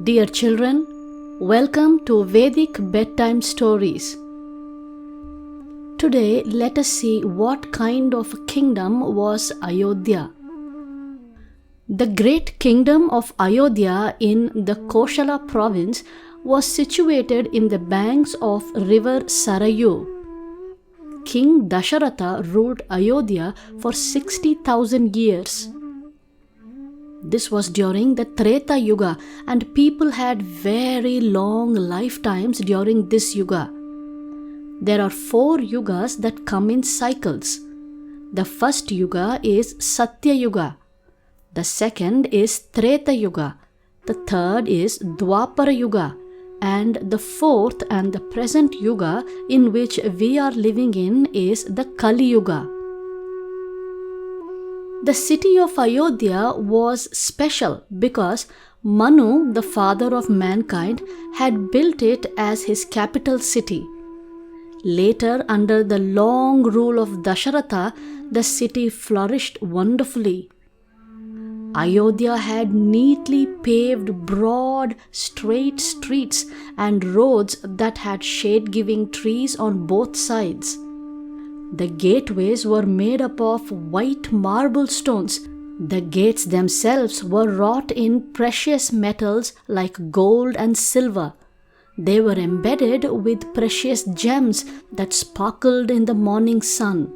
Dear children, welcome to Vedic Bedtime Stories. Today, let us see what kind of a kingdom was Ayodhya. The great kingdom of Ayodhya in the Koshala province was situated in the banks of river Sarayu. King Dasharatha ruled Ayodhya for 60,000 years. This was during the Treta Yuga, and people had very long lifetimes during this yuga. There are 4 yugas that come in cycles. The first yuga is Satya Yuga. The second is Treta Yuga. The third is Dwapara Yuga. And the fourth and the present yuga in which we are living in is the Kali Yuga. The city of Ayodhya was special because Manu, the father of mankind, had built it as his capital city. Later, under the long rule of Dasharatha, the city flourished wonderfully. Ayodhya had neatly paved broad, straight streets and roads that had shade-giving trees on both sides. The gateways were made up of white marble stones. The gates themselves were wrought in precious metals like gold and silver. They were embedded with precious gems that sparkled in the morning sun.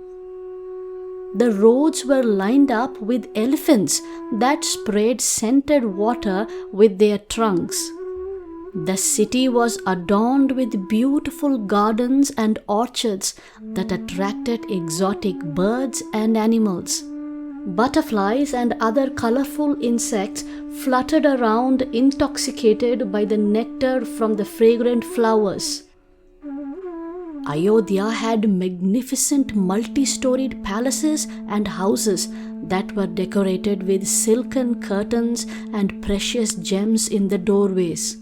The roads were lined up with elephants that sprayed scented water with their trunks. The city was adorned with beautiful gardens and orchards that attracted exotic birds and animals. Butterflies and other colorful insects fluttered around, intoxicated by the nectar from the fragrant flowers. Ayodhya had magnificent multi-storied palaces and houses that were decorated with silken curtains and precious gems in the doorways.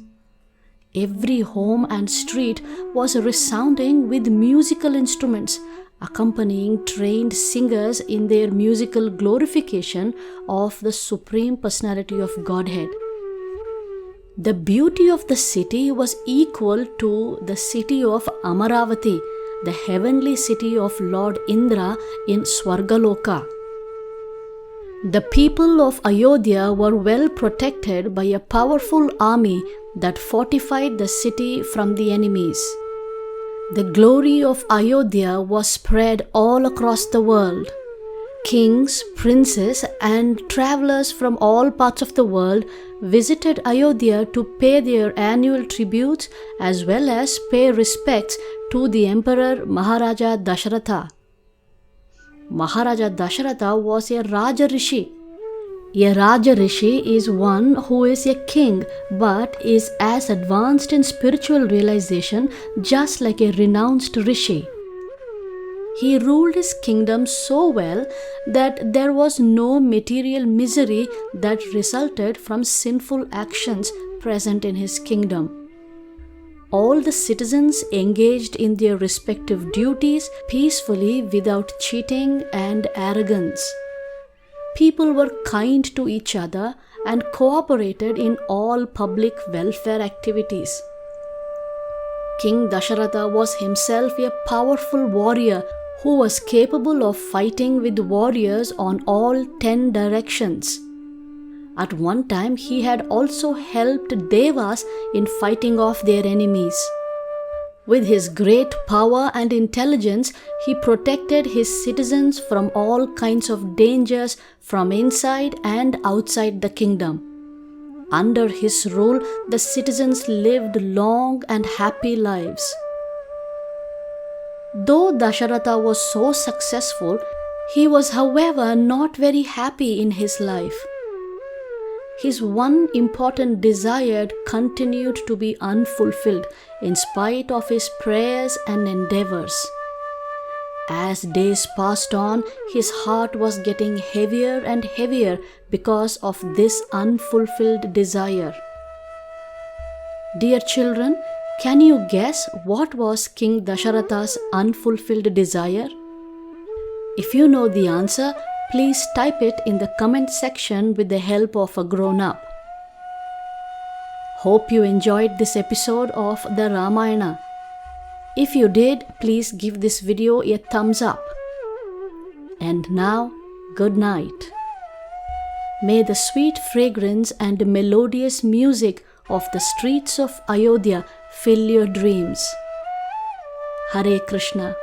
Every home and street was resounding with musical instruments, accompanying trained singers in their musical glorification of the Supreme Personality of Godhead. The beauty of the city was equal to the city of Amaravati, the heavenly city of Lord Indra in Swargaloka. The people of Ayodhya were well protected by a powerful army that fortified the city from the enemies. The glory of Ayodhya was spread all across the world. Kings, princes, and travelers from all parts of the world visited Ayodhya to pay their annual tributes as well as pay respects to the Emperor Maharaja Dasharatha. Maharaja Dasharatha was a Raja Rishi. A Raja Rishi is one who is a king but is as advanced in spiritual realization just like a renounced Rishi. He ruled his kingdom so well that there was no material misery that resulted from sinful actions present in his kingdom. All the citizens engaged in their respective duties peacefully without cheating and arrogance. People were kind to each other and cooperated in all public welfare activities. King Dasharatha was himself a powerful warrior who was capable of fighting with warriors on all 10 directions. At one time, he had also helped Devas in fighting off their enemies. With his great power and intelligence, he protected his citizens from all kinds of dangers from inside and outside the kingdom. Under his rule, the citizens lived long and happy lives. Though Dasharatha was so successful, he was, however, not very happy in his life. His one important desire continued to be unfulfilled in spite of his prayers and endeavors. As days passed on, his heart was getting heavier and heavier because of this unfulfilled desire. Dear children, can you guess what was King Dasharatha's unfulfilled desire? If you know the answer, please type it in the comment section with the help of a grown-up. Hope you enjoyed this episode of the Ramayana. If you did, please give this video a thumbs up. And now, good night. May the sweet fragrance and melodious music of the streets of Ayodhya fill your dreams. Hare Krishna.